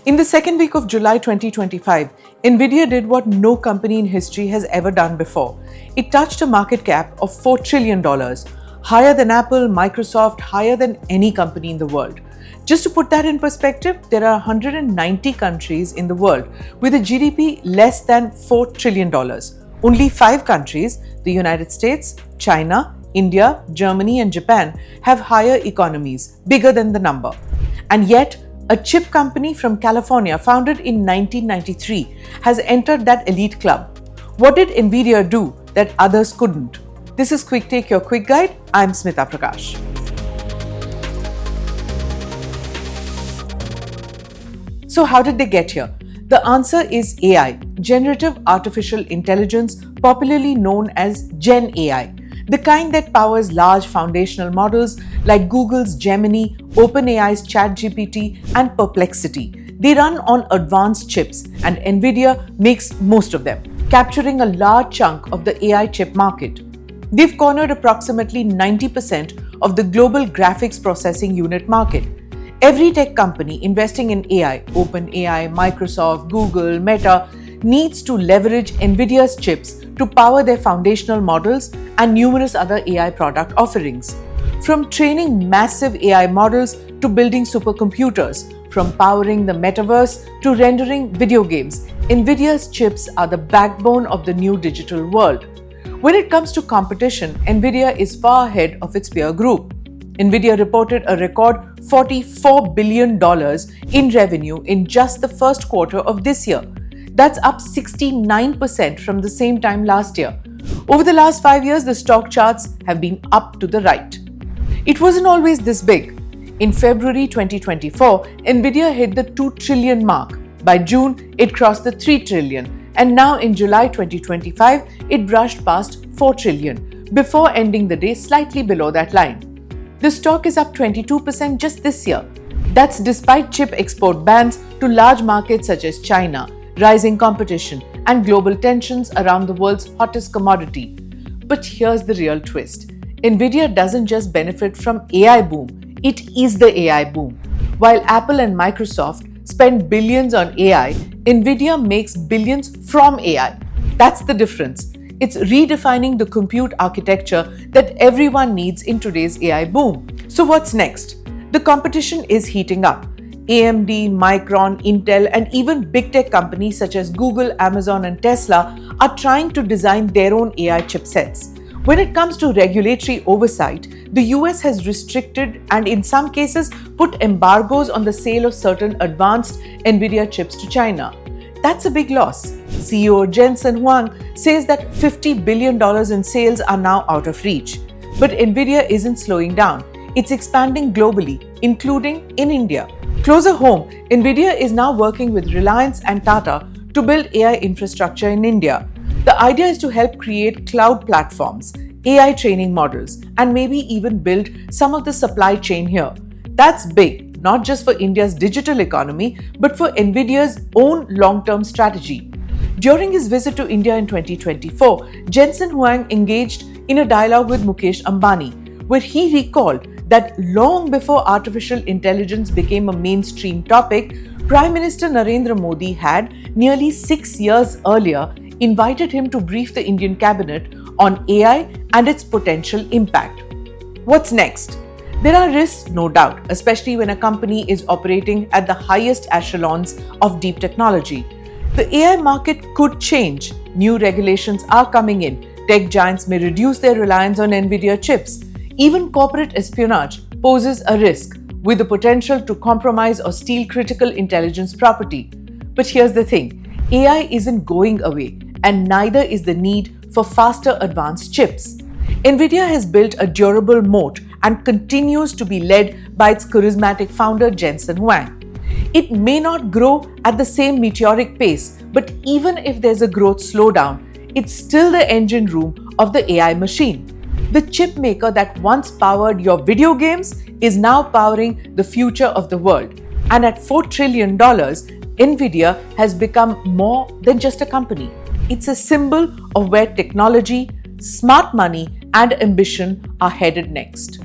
In the second week of July 2025, Nvidia did what no company in history has ever done before. It touched a market cap of $4 trillion, higher than Apple, Microsoft, higher than any company in the world. Just to put that in perspective, there are 190 countries in the world with a GDP less than $4 trillion. Only 5 countries, the United States, China, India, Germany and Japan, have higher economies, bigger than the number. And yet, a chip company from California founded in 1993 has entered that elite club. What did Nvidia do that others couldn't? This is Quick Take, your quick guide. I'm Smita Prakash. So how did they get here? The answer is AI, Generative Artificial Intelligence, popularly known as Gen AI. The kind that powers large foundational models like Google's Gemini, OpenAI's ChatGPT, and Perplexity. They run on advanced chips, and Nvidia makes most of them, capturing a large chunk of the AI chip market. They've cornered approximately 90% of the global graphics processing unit market. Every tech company investing in AI, OpenAI, Microsoft, Google, Meta, needs to leverage Nvidia's chips to power their foundational models and numerous other AI product offerings. From training massive AI models to building supercomputers, from powering the metaverse to rendering video games, Nvidia's chips are the backbone of the new digital world. When it comes to competition, Nvidia is far ahead of its peer group. Nvidia reported a record $44 billion in revenue in just the first quarter of this year. That's up 69% from the same time last year. Over the last 5 years, the stock charts have been up to the right. It wasn't always this big. In February 2024, Nvidia hit the 2 trillion mark. By June, it crossed the 3 trillion. And now in July 2025, it brushed past 4 trillion before ending the day slightly below that line. The stock is up 22% just this year. That's despite chip export bans to large markets such as China, rising competition, and global tensions around the world's hottest commodity. But here's the real twist. Nvidia doesn't just benefit from AI boom, it is the AI boom. While Apple and Microsoft spend billions on AI, Nvidia makes billions from AI. That's the difference. It's redefining the compute architecture that everyone needs in today's AI boom. So what's next? The competition is heating up. AMD, Micron, Intel, and even big tech companies such as Google, Amazon, and Tesla are trying to design their own AI chipsets. When it comes to regulatory oversight, the US has restricted and in some cases put embargoes on the sale of certain advanced Nvidia chips to China. That's a big loss. CEO Jensen Huang says that $50 billion in sales are now out of reach. But Nvidia isn't slowing down. It's expanding globally, including in India. Closer home, Nvidia is now working with Reliance and Tata to build AI infrastructure in India. The idea is to help create cloud platforms, AI training models, and maybe even build some of the supply chain here. That's big, not just for India's digital economy, but for Nvidia's own long-term strategy. During his visit to India in 2024, Jensen Huang engaged in a dialogue with Mukesh Ambani, where he recalled that long before artificial intelligence became a mainstream topic, Prime Minister Narendra Modi had, nearly 6 years earlier, invited him to brief the Indian cabinet on AI and its potential impact. What's next? There are risks, no doubt, especially when a company is operating at the highest echelons of deep technology. The AI market could change. New regulations are coming in. Tech giants may reduce their reliance on Nvidia chips. Even corporate espionage poses a risk, with the potential to compromise or steal critical intelligence property. But here's the thing, AI isn't going away, and neither is the need for faster advanced chips. Nvidia has built a durable moat and continues to be led by its charismatic founder Jensen Huang. It may not grow at the same meteoric pace, but even if there's a growth slowdown, it's still the engine room of the AI machine. The chip maker that once powered your video games is now powering the future of the world. And at $4 trillion, Nvidia has become more than just a company. It's a symbol of where technology, smart money, and ambition are headed next.